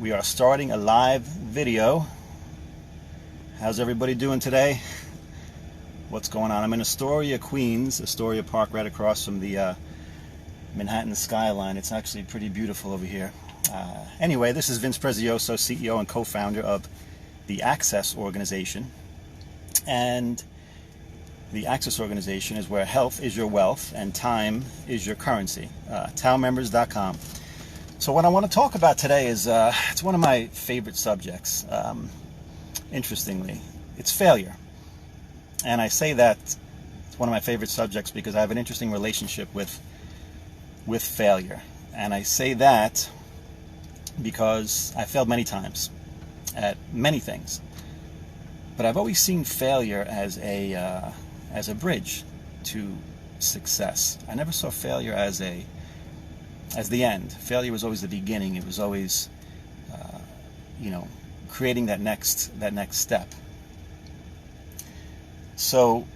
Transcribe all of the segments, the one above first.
We are starting a live video. How's everybody doing today? What's going on? I'm in Astoria, Queens, Astoria Park, right across from the Manhattan skyline. It's actually pretty beautiful over here. Anyway, this is Vince Prezioso, CEO and co-founder of the Access Organization. And the Access Organization is where health is your wealth and time is your currency. TAOmembers.com. So what I want to talk about today is, it's one of my favorite subjects. Interestingly, it's failure. And I say that it's one of my favorite subjects because I have an interesting relationship with failure. And I say that because I failed many times at many things. But I've always seen failure as a bridge to success. I never saw failure as the end. Failure was always the beginning. It was always, creating that next step. So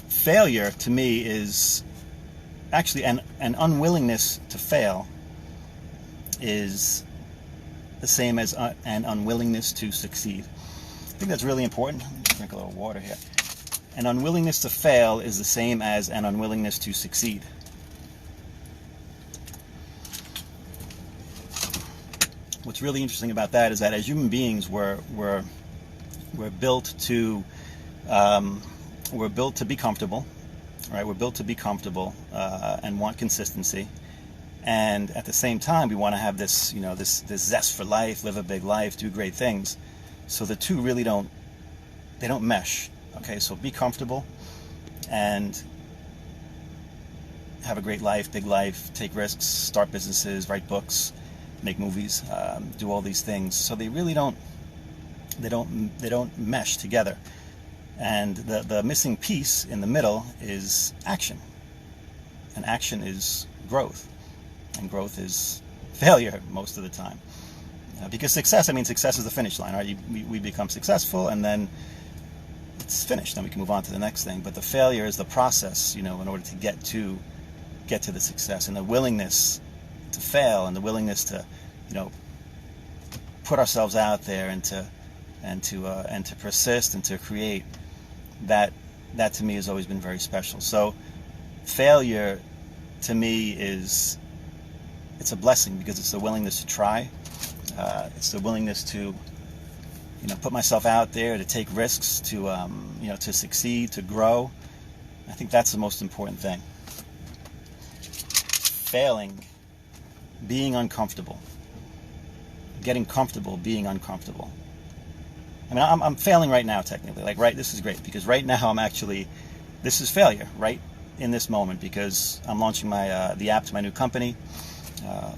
failure to me is actually an unwillingness to fail is the same as an unwillingness to succeed. I think that's really important. Let me drink a little water here. An unwillingness to fail is the same as an unwillingness to succeed. What's really interesting about that is that as human beings, we're built to be comfortable, right? We're built to be comfortable and want consistency, and at the same time, we want to have this, this zest for life, live a big life, do great things. So the two really don't mesh. Okay, so be comfortable and have a great life, big life, take risks, start businesses, write books, make movies, do all these things. So they really don't mesh together. And the missing piece in the middle is action. And action is growth. And growth is failure most of the time. Because success is the finish line, right? We become successful and then it's finished. Then we can move on to the next thing. But the failure is the process, in order to get to the success, and the willingness to fail and the willingness to, put ourselves out there and to persist and to create. That to me has always been very special. So failure to me it's a blessing because it's the willingness to try. It's the willingness to put myself out there, to take risks, to succeed, to grow. I think that's the most important thing. Failing, being uncomfortable, getting comfortable being uncomfortable. I mean, I'm failing right now, technically. This is great because right now this is failure right in this moment because I'm launching the app to my new company,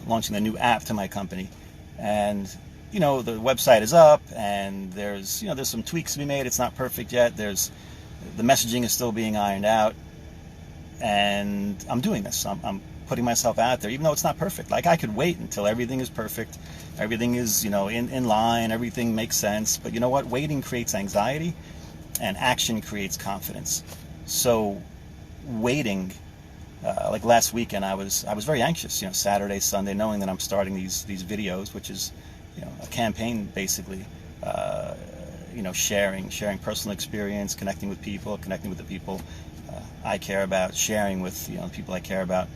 launching the new app to my company, and the website is up, and there's some tweaks to be made. It's not perfect yet. The messaging is still being ironed out, and I'm doing this. I'm putting myself out there, even though it's not perfect. I could wait until everything is perfect, everything is in line, everything makes sense. But you know what? Waiting creates anxiety, and action creates confidence. So waiting, like last weekend, I was very anxious. Saturday, Sunday, knowing that I'm starting these videos, which is a campaign basically. Sharing personal experience, connecting with the people I care about, sharing with the people I care about.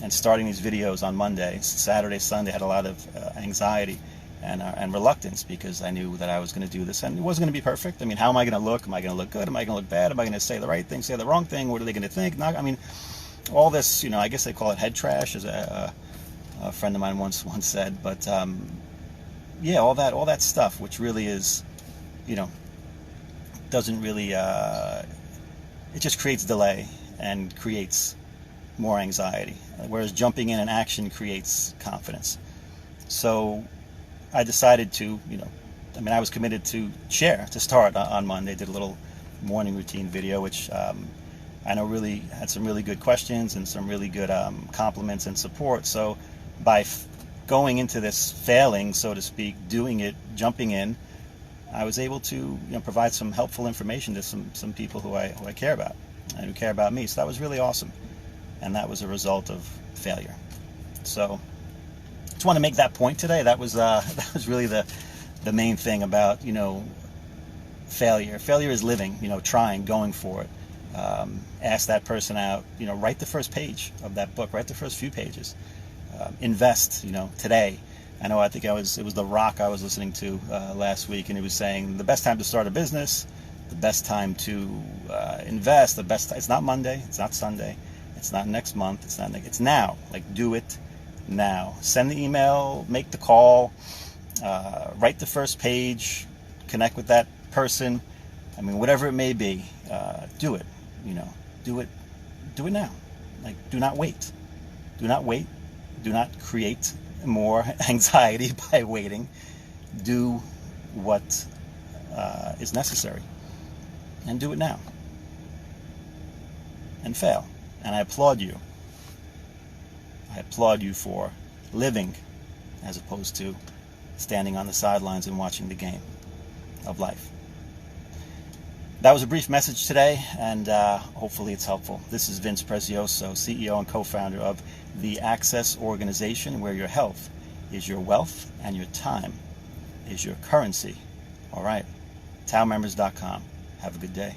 And starting these videos on Monday, Saturday, Sunday, had a lot of anxiety and reluctance because I knew that I was going to do this and it wasn't going to be perfect. I mean, how am I going to look? Am I going to look good? Am I going to look bad? Am I going to say the right thing, say the wrong thing? What are they going to think? All this, I guess they call it head trash, as a friend of mine once said. But all that stuff, which really is, doesn't really, it just creates delay and creates more anxiety, whereas jumping in and action creates confidence. So I decided to, I was committed to share, to start on Monday. Did a little morning routine video, which I know really had some really good questions and some really good compliments and support. So by going into this failing, so to speak, doing it, jumping in, I was able to provide some helpful information to some people who I care about and who care about me. So that was really awesome. And that was a result of failure. So just want to make that point today. That was that was really the main thing about, failure. Failure is living, trying, going for it. Ask that person out, write the first page of that book, write the first few pages. Invest, today. I think it was The Rock I was listening to last week, and he was saying the best time to start a business, the best time to invest, it's not Monday, it's not Sunday, it's not next month, it's now. Like, do it now. Send the email, make the call, write the first page, connect with that person. Whatever it may be, do it. Do it now. Like, do not wait. Do not wait. Do not create more anxiety by waiting. Do what is necessary, and do it now. And fail. And I applaud you. I applaud you for living as opposed to standing on the sidelines and watching the game of life. That was a brief message today, and hopefully it's helpful. This is Vince Prezioso, CEO and co-founder of the Access Organization, where your health is your wealth and your time is your currency. All right, TaoMembers.com. Have a good day.